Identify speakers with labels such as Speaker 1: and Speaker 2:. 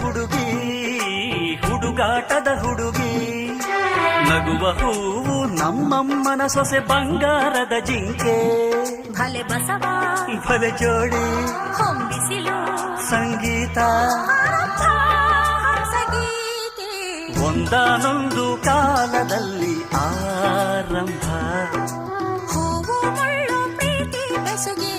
Speaker 1: ಹುಡುಗಿ, ಹುಡುಗಾಟದ ಹುಡುಗಿ, ನಗುವ ಹೂವು ನಮ್ಮಮ್ಮನ ಸೊಸೆ ಬಂಗಾರದ ಜಿಂಕೆ.
Speaker 2: ಭಲೆ ಬಸವ
Speaker 1: ಭಲೆ ಜೋಡಿ
Speaker 2: ಹೊಂಬಿಸಿಲು
Speaker 1: ಸಂಗೀತ
Speaker 2: ಹಂಸಗೀತೆ.
Speaker 1: ಒಂದಾನೊಂದು ಕಾಲದಲ್ಲಿ ಆರಂಭ,
Speaker 2: ಹೂವು ಮುಳ್ಳು ಪ್ರೀತಿ ಬೆಸುಗೆ